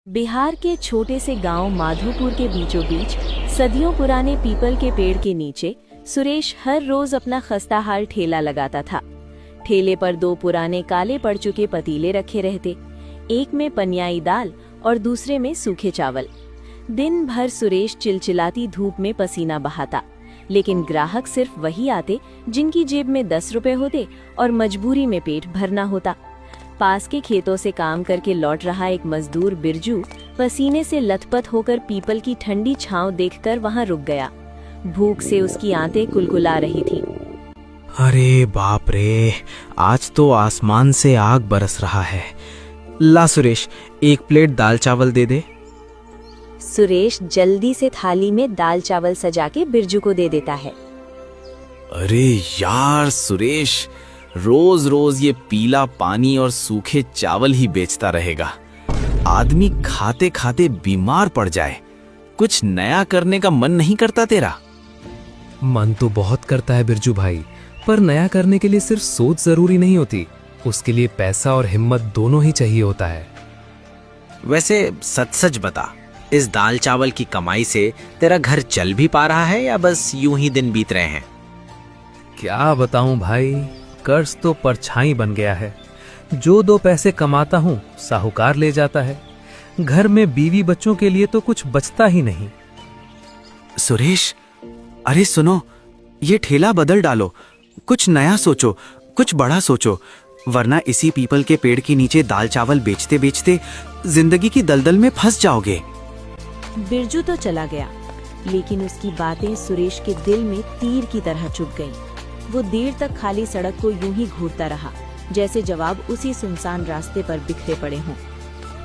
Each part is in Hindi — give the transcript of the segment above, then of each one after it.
बिहार के छोटे से गांव माधोपुर के बीचों बीच सदियों पुराने पीपल के पेड़ के नीचे सुरेश हर रोज अपना खस्ता हाल ठेला लगाता था। ठेले पर दो पुराने काले पड़ चुके पतीले रखे रहते, एक में पनियाई दाल और दूसरे में सूखे चावल। दिन भर सुरेश चिलचिलाती धूप में पसीना बहाता, लेकिन ग्राहक सिर्फ वही आते जिनकी जेब में 10 रुपए होते और मजबूरी में पेट भरना होता। पास के खेतों से काम करके लौट रहा एक मजदूर बिरजू पसीने से लथपथ होकर पीपल की ठंडी छांव देखकर वहां रुक गया। भूख से उसकी आंतें कुलकुला रही थी। अरे बाप रे, आज तो आसमान से आग बरस रहा है। ला सुरेश, एक प्लेट दाल चावल दे दे। सुरेश जल्दी से थाली में दाल चावल सजा के बिरजू को दे देता है। अरे यार सुरेश, रोज रोज ये पीला पानी और सूखे चावल ही बेचता रहेगा। आदमी खाते खाते बीमार पड़ जाए। कुछ नया करने का मन नहीं करता तेरा? मन तो बहुत करता है बिरजू भाई, पर नया करने के लिए सिर्फ सोच जरूरी नहीं होती, उसके लिए पैसा और हिम्मत दोनों ही चाहिए होता है। वैसे सच सच बता, इस दाल चावल की कमाई से तेरा घर चल भी पा रहा है या बस यूं ही दिन बीत रहे हैं? क्या बताऊं भाई, कर्ज तो परछाई बन गया है। जो 2 पैसे कमाता हूं साहूकार ले जाता है। घर में बीवी बच्चों के लिए तो कुछ बचता ही नहीं। सुरेश, अरे सुनो, ये ठेला बदल डालो, कुछ नया सोचो, कुछ बड़ा सोचो, वरना इसी पीपल के पेड़ के नीचे दाल चावल बेचते बेचते जिंदगी की दलदल में फंस जाओगे। बिरजू तो चला गया, लेकिन उसकी बातें सुरेश के दिल में तीर की तरह चुभ गईं। वो देर तक खाली सड़क को यूं ही घूरता रहा, जैसे जवाब उसी सुनसान रास्ते पर बिखरे पड़े हों।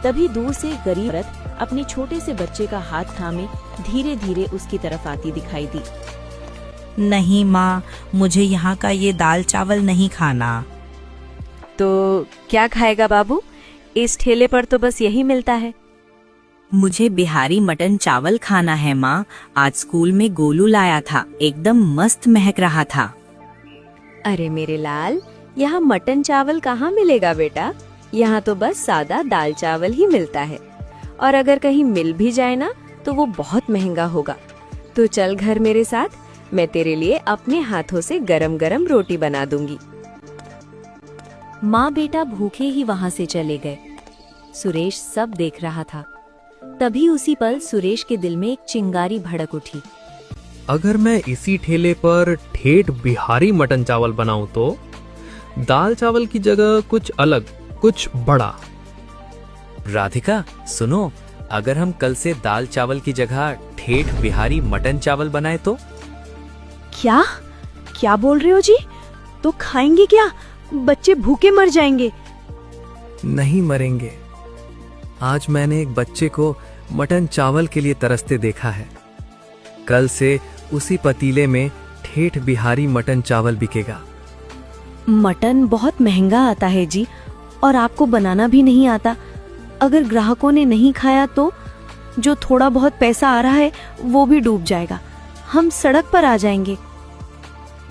तभी दूर से एक गरीब औरत अपने छोटे से बच्चे का हाथ थामे धीरे धीरे उसकी तरफ आती दिखाई दी। नहीं माँ, मुझे यहाँ का ये दाल चावल नहीं खाना। तो क्या खाएगा बाबू? इस ठेले पर तो बस यही मिलता है। मुझे बिहारी मटन चावल खाना है माँ। आज स्कूल में गोलू लाया था, एकदम मस्त महक रहा था। अरे मेरे लाल, यहाँ मटन चावल कहाँ मिलेगा बेटा? यहाँ तो बस सादा दाल चावल ही मिलता है, और अगर कहीं मिल भी जाए ना तो वो बहुत महंगा होगा। तो चल घर मेरे साथ, मैं तेरे लिए अपने हाथों से गरम गरम रोटी बना दूंगी। माँ बेटा भूखे ही वहाँ से चले गए। सुरेश सब देख रहा था। तभी उसी पल सुरेश के दिल में एक चिंगारी भड़क उठी। अगर मैं इसी ठेले पर ठेठ बिहारी मटन चावल बनाऊं तो दाल चावल की जगह कुछ अलग, कुछ बड़ा। राधिका सुनो, अगर हम कल से दाल चावल की जगह ठेठ बिहारी मटन चावल बनाए तो? क्या क्या बोल रहे हो जी? तो खाएंगे क्या? बच्चे भूखे मर जाएंगे। नहीं मरेंगे। आज मैंने एक बच्चे को मटन चावल के लिए तरसते देखा है। कल से उसी पतीले में ठेठ बिहारी मटन चावल बिकेगा। मटन बहुत महंगा आता है जी, और आपको बनाना भी नहीं आता। अगर ग्राहकों ने नहीं खाया तो जो थोड़ा बहुत पैसा आ रहा है वो भी डूब जाएगा। हम सड़क पर आ जाएंगे।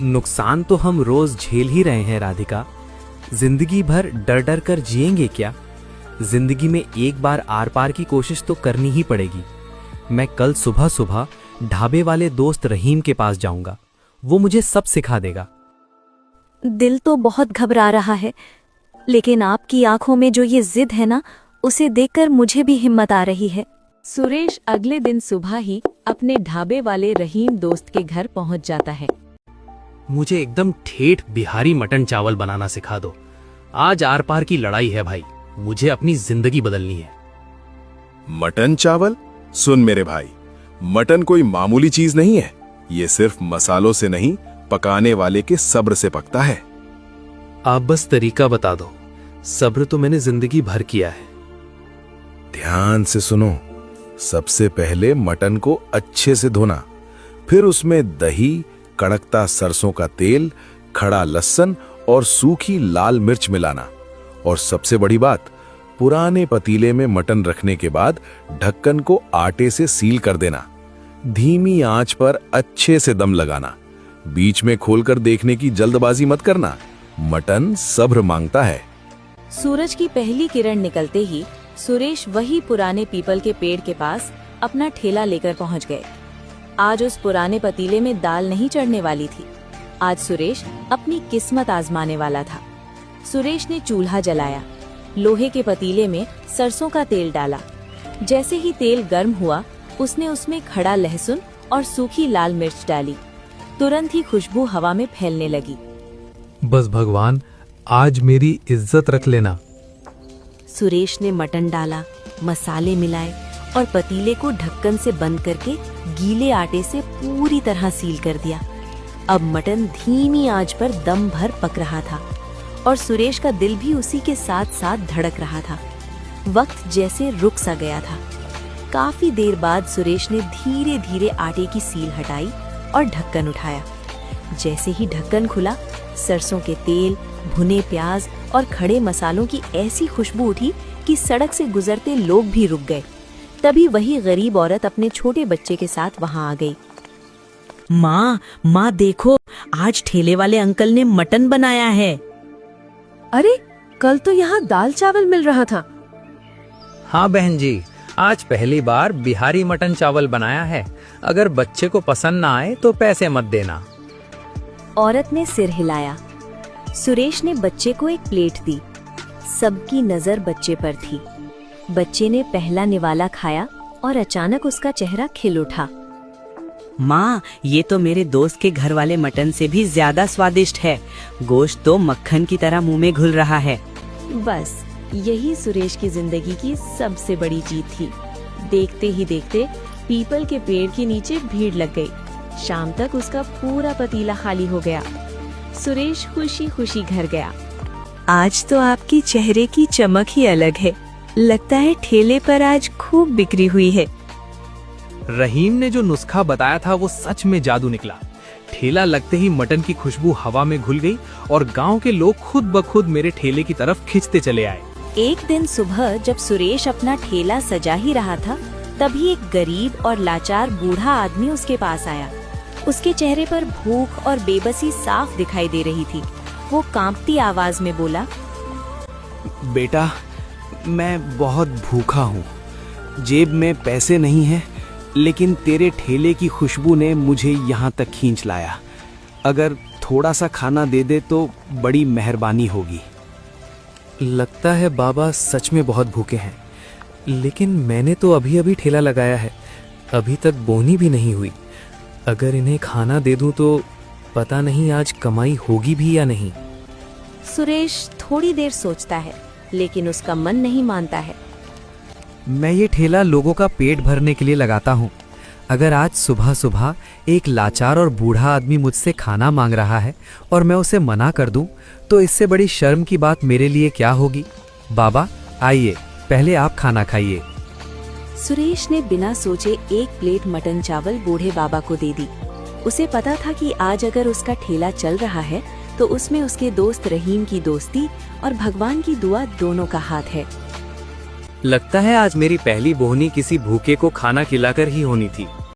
नुकसान तो हम रोज झेल ही रहे हैं राधिका। जिंदगी भर डर डर कर जिएंगे क्या? जिंदगी में एक बार आर पार की कोशिश तो करनी ही पड़ेगी। मैं कल सुबह सुबह ढाबे वाले दोस्त रहीम के पास जाऊंगा, वो मुझे सब सिखा देगा। दिल तो बहुत घबरा रहा है, लेकिन आपकी आंखों में जो ये जिद है ना, उसे देखकर मुझे भी हिम्मत आ रही है। सुरेश अगले दिन सुबह ही अपने ढाबे वाले रहीम दोस्त के घर पहुंच जाता है। मुझे एकदम ठेठ बिहारी मटन चावल बनाना सिखा दो। आज आर पार की लड़ाई है भाई, मुझे अपनी जिंदगी बदलनी है। मटन चावल? सुन मेरे भाई, मटन कोई मामूली चीज नहीं है। ये सिर्फ मसालों से नहीं, पकाने वाले के सब्र से पकता है। आप बस तरीका बता दो। सब्र तो मैंने जिंदगी भर किया है। ध्यान से सुनो। सबसे पहले मटन को अच्छे से धोना, फिर उसमें दही, कड़कता सरसों का तेल, खड़ा लहसुन और सूखी लाल मिर्च मिलाना। और सबसे बड़ी बात, पुराने पतीले में मटन रखने के बाद ढक्कन को आटे से सील कर देना। धीमी आंच पर अच्छे से दम लगाना। बीच में खोलकर देखने की जल्दबाजी मत करना। मटन सब्र मांगता है। सूरज की पहली किरण निकलते ही सुरेश वही पुराने पीपल के पेड़ के पास अपना ठेला लेकर पहुंच गए। आज उस पुराने पतीले में दाल नहीं चढ़ने वाली थी। आज सुरेश अपनी किस्मत आजमाने वाला था। सुरेश ने चूल्हा जलाया, लोहे के पतीले में सरसों का तेल डाला। जैसे ही तेल गर्म हुआ, उसने उसमें खड़ा लहसुन और सूखी लाल मिर्च डाली। तुरंत ही खुशबू हवा में फैलने लगी। बस भगवान, आज मेरी इज्जत रख लेना। सुरेश ने मटन डाला, मसाले मिलाए और पतीले को ढक्कन से बंद करके गीले आटे से पूरी तरह सील कर दिया। अब मटन धीमी आंच पर दम भर पक रहा था और सुरेश का दिल भी उसी के साथ साथ धड़क रहा था। वक्त जैसे रुक सा गया था। काफी देर बाद सुरेश ने धीरे धीरे आटे की सील हटाई और ढक्कन उठाया। जैसे ही ढक्कन खुला, सरसों के तेल, भुने प्याज और खड़े मसालों की ऐसी खुशबू उठी कि सड़क से गुजरते लोग भी रुक गए। तभी वही गरीब औरत अपने छोटे बच्चे के साथ वहां आ गई। माँ देखो, आज ठेले वाले अंकल ने मटन बनाया है। अरे, कल तो यहाँ दाल चावल मिल रहा था। हाँ बहन जी, आज पहली बार बिहारी मटन चावल बनाया है। अगर बच्चे को पसंद ना आए तो पैसे मत देना। औरत ने सिर हिलाया। सुरेश ने बच्चे को एक प्लेट दी। सबकी नजर बच्चे पर थी। बच्चे ने पहला निवाला खाया और अचानक उसका चेहरा खिल उठा। माँ, ये तो मेरे दोस्त के घर वाले मटन से भी ज्यादा स्वादिष्ट है। गोश्त तो मक्खन की तरह मुंह में घुल रहा है। बस यही सुरेश की जिंदगी की सबसे बड़ी जीत थी। देखते ही देखते पीपल के पेड़ के नीचे भीड़ लग गई। शाम तक उसका पूरा पतीला खाली हो गया। सुरेश खुशी खुशी घर गया। आज तो आपकी चेहरे की चमक ही अलग है। लगता है ठेले पर आज खूब बिक्री हुई है। रहीम ने जो नुस्खा बताया था वो सच में जादू निकला। ठेला लगते ही मटन की खुशबू हवा में घुल गई और गांव के लोग खुद ब खुद मेरे ठेले की तरफ खिंचते चले आए। एक दिन सुबह जब सुरेश अपना ठेला सजा ही रहा था, तभी एक गरीब और लाचार बूढ़ा आदमी उसके पास आया। उसके चेहरे पर भूख और बेबसी साफ दिखाई दे रही थी। वो कांपती आवाज में बोला, बेटा, मैं बहुत भूखा हूँ। जेब में पैसे नहीं है, लेकिन तेरे ठेले की खुशबू ने मुझे यहाँ तक खींच लाया। अगर थोड़ा सा खाना दे दे तो बड़ी मेहरबानी होगी। लगता है बाबा सच में बहुत भूखे हैं, लेकिन मैंने तो अभी अभी ठेला लगाया है, अभी तक बोनी भी नहीं हुई। अगर इन्हें खाना दे दूं तो पता नहीं आज कमाई होगी भी या नहीं। सुरेश थोड़ी देर सोचता है, लेकिन उसका मन नहीं मानता है। मैं ये ठेला लोगों का पेट भरने के लिए लगाता हूँ। अगर आज सुबह सुबह एक लाचार और बूढ़ा आदमी मुझसे खाना मांग रहा है और मैं उसे मना कर दूं, तो इससे बड़ी शर्म की बात मेरे लिए क्या होगी। बाबा आइए, पहले आप खाना खाइए। सुरेश ने बिना सोचे एक प्लेट मटन चावल बूढ़े बाबा को दे दी। उसे पता था कि आज अगर उसका ठेला चल रहा है तो उसमें उसके दोस्त रहीम की दोस्ती और भगवान की दुआ दोनों का हाथ है। लगता है आज मेरी पहली बोहनी किसी भूखे को खाना खिलाकर ही होनी थी।